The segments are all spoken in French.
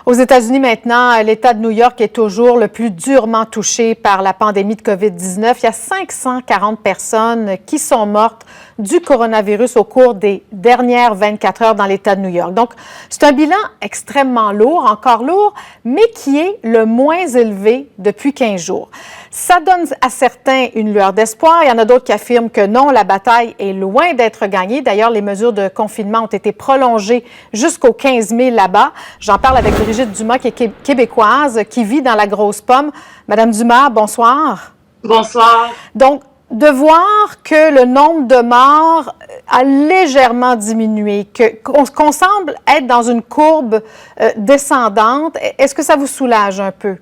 Aux États-Unis maintenant, l'État de New York est toujours le plus durement touché par la pandémie de COVID-19. Il y a 540 personnes qui sont mortes du coronavirus au cours des dernières 24 heures dans l'État de New York. Donc, c'est un bilan extrêmement lourd, encore lourd, mais qui est le moins élevé depuis 15 jours. Ça donne à certains une lueur d'espoir. Il y en a d'autres qui affirment que non, la bataille est loin d'être gagnée. D'ailleurs, les mesures de confinement ont été prolongées jusqu'au 15 mai là-bas. J'en parle avec Brigitte Dumas, qui est québécoise, qui vit dans la Grosse Pomme. Madame Dumas, bonsoir. Bonsoir. Donc, de voir que le nombre de morts a légèrement diminué, qu'on semble être dans une courbe descendante, est-ce que ça vous soulage un peu?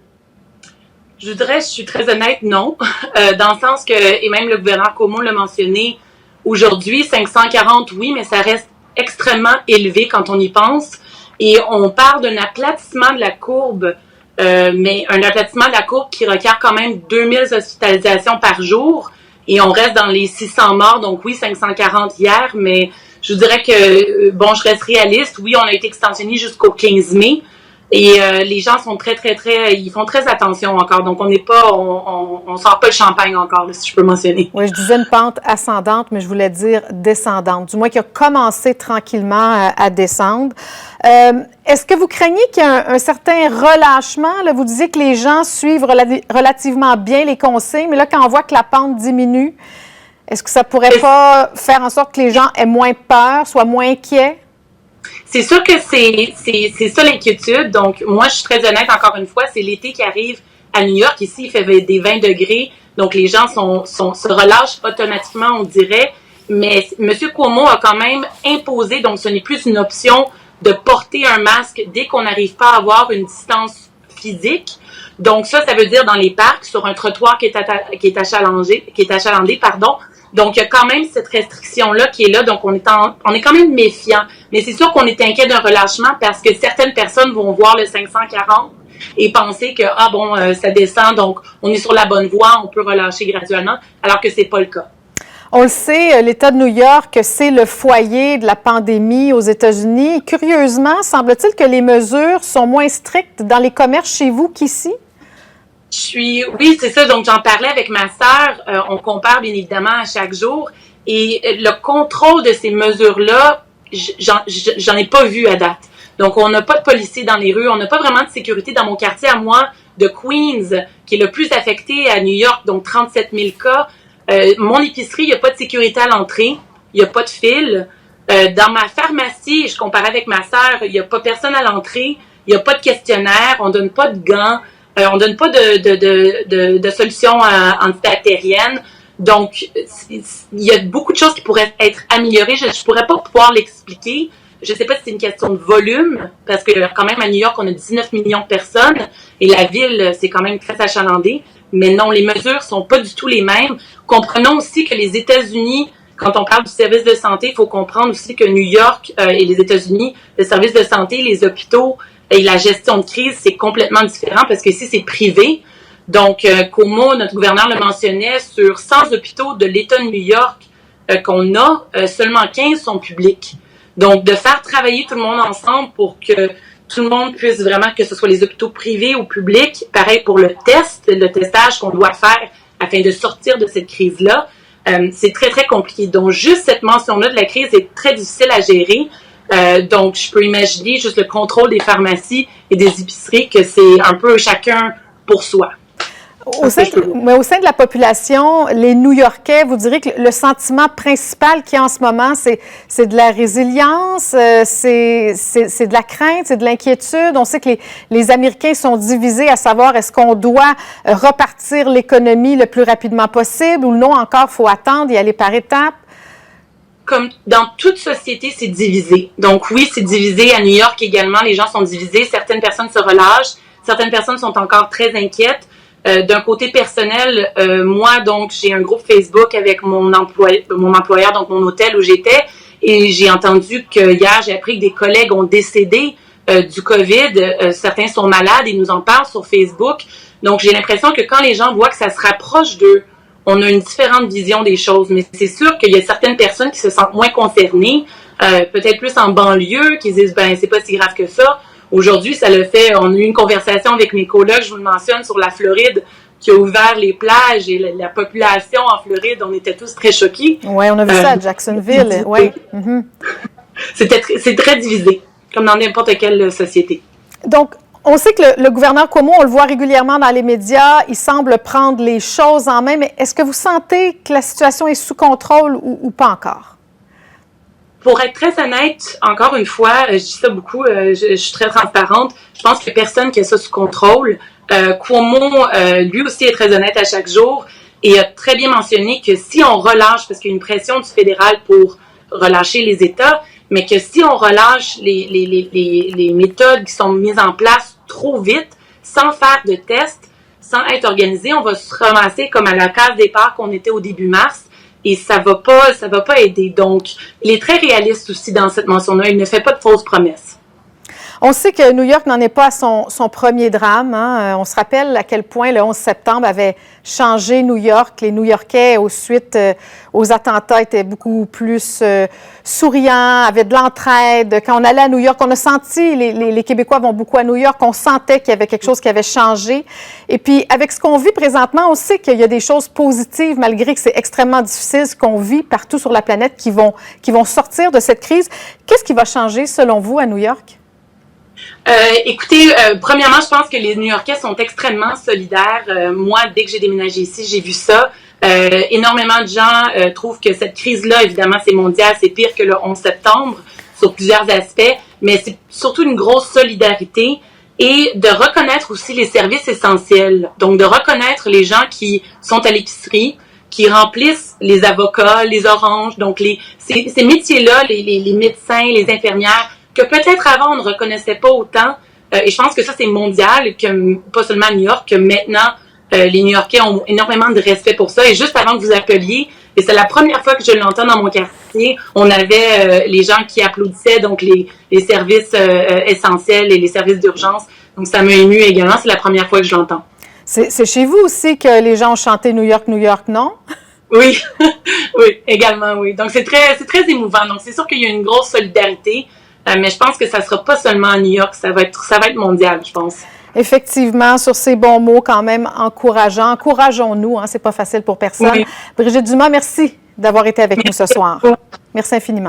Je dirais, je suis très honnête, non. Dans le sens que, et même le gouverneur Cuomo l'a mentionné, aujourd'hui, 540, oui, mais ça reste extrêmement élevé quand on y pense. Et on parle d'un aplatissement de la courbe, mais un aplatissement de la courbe qui requiert quand même 2000 hospitalisations par jour. Et on reste dans les 600 morts, donc oui, 540 hier, mais je vous dirais que, bon, je reste réaliste. Oui, on a été extensionné jusqu'au 15 mai. Et les gens sont très, ils font très attention encore. Donc, on n'est pas, on sort pas le champagne encore, là, si je peux mentionner. Oui, je disais une pente ascendante, mais je voulais dire descendante, du moins qui a commencé tranquillement à descendre. Est-ce que vous craignez qu'il y ait un certain relâchement? Là, vous disiez que les gens suivent relativement bien les consignes, mais là, quand on voit que la pente diminue, est-ce que ça pourrait pas faire en sorte que les gens aient moins peur, soient moins inquiets? C'est sûr que c'est ça l'inquiétude. Donc, moi, je suis très honnête, encore une fois, c'est l'été qui arrive à New York. Ici, il fait des 20 degrés. Donc, les gens se relâchent automatiquement, on dirait. Mais M. Cuomo a quand même imposé, donc ce n'est plus une option de porter un masque dès qu'on n'arrive pas à avoir une distance physique. Donc, ça veut dire dans les parcs, sur un trottoir qui est achalandé, pardon. Donc, il y a quand même cette restriction-là qui est là. Donc, on est quand même méfiant. Mais c'est sûr qu'on est inquiet d'un relâchement parce que certaines personnes vont voir le 540 et penser que, ça descend, donc on est sur la bonne voie, on peut relâcher graduellement, alors que c'est pas le cas. On le sait, l'État de New York, c'est le foyer de la pandémie aux États-Unis. Curieusement, semble-t-il que les mesures sont moins strictes dans les commerces chez vous qu'ici? Oui, c'est ça. Donc, j'en parlais avec ma sœur. On compare bien évidemment à chaque jour. Et le contrôle de ces mesures-là, j'en ai pas vu à date. Donc, on n'a pas de policiers dans les rues. On n'a pas vraiment de sécurité dans mon quartier à moi de Queens, qui est le plus affecté à New York, donc 37 000 cas. Mon épicerie, il n'y a pas de sécurité à l'entrée. Il n'y a pas de fil. Dans ma pharmacie, je comparais avec ma sœur, il n'y a pas personne à l'entrée. Il n'y a pas de questionnaire. On donne pas de gants. On donne pas de solution antibactérienne. Donc, il y a beaucoup de choses qui pourraient être améliorées. Je pourrais pas pouvoir l'expliquer. Je sais pas si c'est une question de volume, parce que quand même à New York, on a 19 millions de personnes et la ville, c'est quand même très achalandé. Mais non, les mesures sont pas du tout les mêmes. Comprenons aussi que les États-Unis, quand on parle du service de santé, il faut comprendre aussi que New York et les États-Unis, le service de santé, les hôpitaux, et la gestion de crise, c'est complètement différent parce que ici, c'est privé. Donc, Cuomo, notre gouverneur le mentionnait, sur 100 hôpitaux de l'État de New York qu'on a, seulement 15 sont publics. Donc, de faire travailler tout le monde ensemble pour que tout le monde puisse vraiment, que ce soit les hôpitaux privés ou publics, pareil pour le testage qu'on doit faire afin de sortir de cette crise-là, c'est très, très compliqué. Donc, juste cette mention-là de la crise est très difficile à gérer. Donc, je peux imaginer juste le contrôle des pharmacies et des épiceries que c'est un peu chacun pour soi. Au sein de la population, les New-Yorkais, vous direz que le sentiment principal qu'il y a en ce moment, c'est de la résilience, c'est de la crainte, c'est de l'inquiétude. On sait que les Américains sont divisés à savoir est-ce qu'on doit repartir l'économie le plus rapidement possible ou non, encore, il faut attendre, y aller par étapes. Comme dans toute société, c'est divisé. Donc oui, c'est divisé. À New York également, les gens sont divisés. Certaines personnes se relâchent. Certaines personnes sont encore très inquiètes. D'un côté personnel, moi, donc, j'ai un groupe Facebook avec mon employeur, donc mon hôtel où j'étais. Et j'ai entendu que hier, j'ai appris que des collègues ont décédé du COVID. Certains sont malades. Ils nous en parlent sur Facebook. Donc, j'ai l'impression que quand les gens voient que ça se rapproche d'eux, on a une différente vision des choses, mais c'est sûr qu'il y a certaines personnes qui se sentent moins concernées, peut-être plus en banlieue, qui disent, c'est pas si grave que ça, Aujourd'hui, ça le fait. On a eu une conversation avec mes collègues, je vous le mentionne, sur la Floride, qui a ouvert les plages et la population en Floride, on était tous très choqués. Oui, on a vu ça à Jacksonville. Ouais. C'est très divisé, comme dans n'importe quelle société. Donc, on sait que le gouverneur Cuomo, on le voit régulièrement dans les médias, il semble prendre les choses en main, mais est-ce que vous sentez que la situation est sous contrôle ou pas encore? Pour être très honnête, encore une fois, je dis ça beaucoup, je suis très transparente, je pense qu'il n'y a personne qui a ça sous contrôle. Cuomo, lui aussi, est très honnête à chaque jour et a très bien mentionné que si on relâche, parce qu'il y a une pression du fédéral pour relâcher les États, mais que si on relâche les méthodes qui sont mises en place trop vite, sans faire de tests, sans être organisé, on va se ramasser comme à la case départ qu'on était au début mars. Et ça va pas aider. Donc, il est très réaliste aussi dans cette mention-là. Il ne fait pas de fausses promesses. On sait que New York n'en est pas à son premier drame. Hein? On se rappelle à quel point le 11 septembre avait changé New York. Les New-Yorkais, suite aux attentats, étaient beaucoup plus souriants, avaient de l'entraide. Quand on allait à New York, on a senti, les Québécois vont beaucoup à New York, on sentait qu'il y avait quelque chose qui avait changé. Et puis, avec ce qu'on vit présentement, on sait qu'il y a des choses positives, malgré que c'est extrêmement difficile, ce qu'on vit partout sur la planète, qui vont sortir de cette crise. Qu'est-ce qui va changer, selon vous, à New York? Écoutez, premièrement, je pense que les New-Yorkais sont extrêmement solidaires. Moi, dès que j'ai déménagé ici, j'ai vu ça. Énormément de gens trouvent que cette crise-là, évidemment, c'est mondial, c'est pire que le 11 septembre sur plusieurs aspects, mais c'est surtout une grosse solidarité et de reconnaître aussi les services essentiels. Donc, de reconnaître les gens qui sont à l'épicerie, qui remplissent les avocats, les oranges, donc ces métiers-là, les médecins, les infirmières, que peut-être avant on ne reconnaissait pas autant. Et je pense que ça, c'est mondial, que pas seulement à New York, que maintenant, les New-Yorkais ont énormément de respect pour ça. Et juste avant que vous appeliez, et c'est la première fois que je l'entends dans mon quartier, on avait les gens qui applaudissaient, donc les services essentiels et les services d'urgence. Donc ça m'a ému également, c'est la première fois que je l'entends. C'est chez vous aussi que les gens ont chanté New York, New York, non? Oui, oui, également, oui. Donc c'est très émouvant. Donc c'est sûr qu'il y a une grosse solidarité. Mais je pense que ça ne sera pas seulement à New York, ça va être mondial, je pense. Effectivement, sur ces bons mots quand même encourageants. Encourageons-nous, hein, c'est pas facile pour personne. Oui. Brigitte Dumas, merci d'avoir été avec nous ce soir. Merci infiniment.